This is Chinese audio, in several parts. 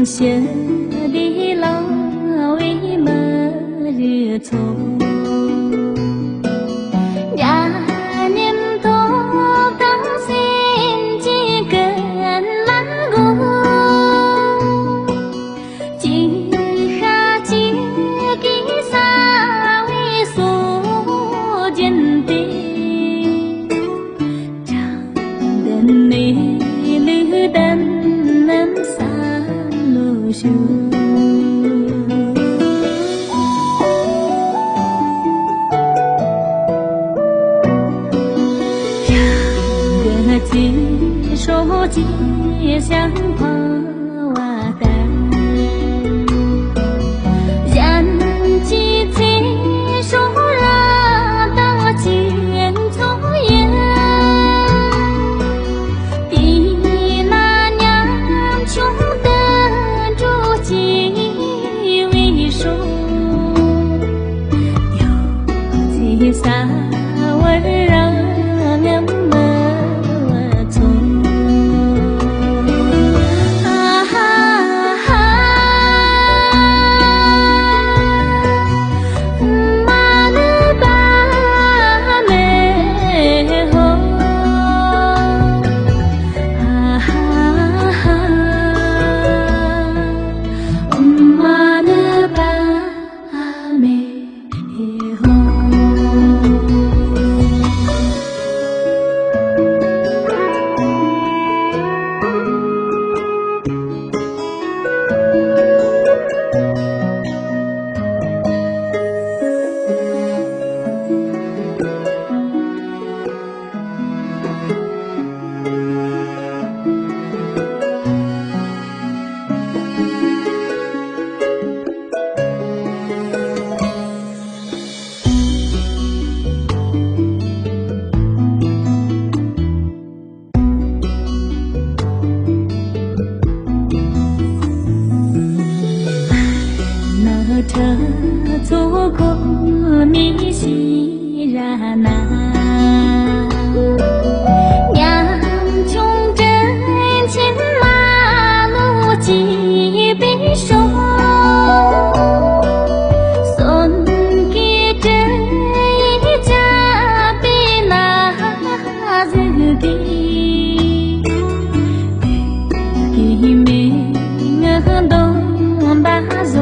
雪的老为么日错？呀，念头当心几根蓝果，今哈几个啥为所见的，长得美丽的能啥路修。手机像花瓦蛋，人机亲手拉到前草原，比那娘穷的住几位数，有几啥温柔俺们。车走过米西拉那，娘穷真亲马路几杯手，送给这一家被那日的，给没我东巴走。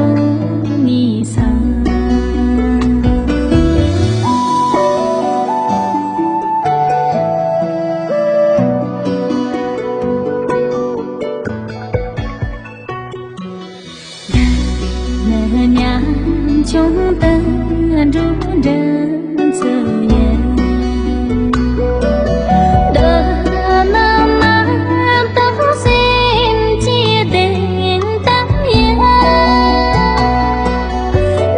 娘穷的住人侧眼，的那妈都心结的当眼，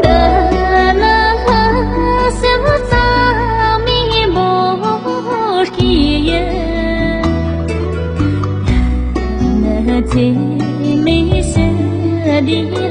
的那小草米不起眼，那最美是的。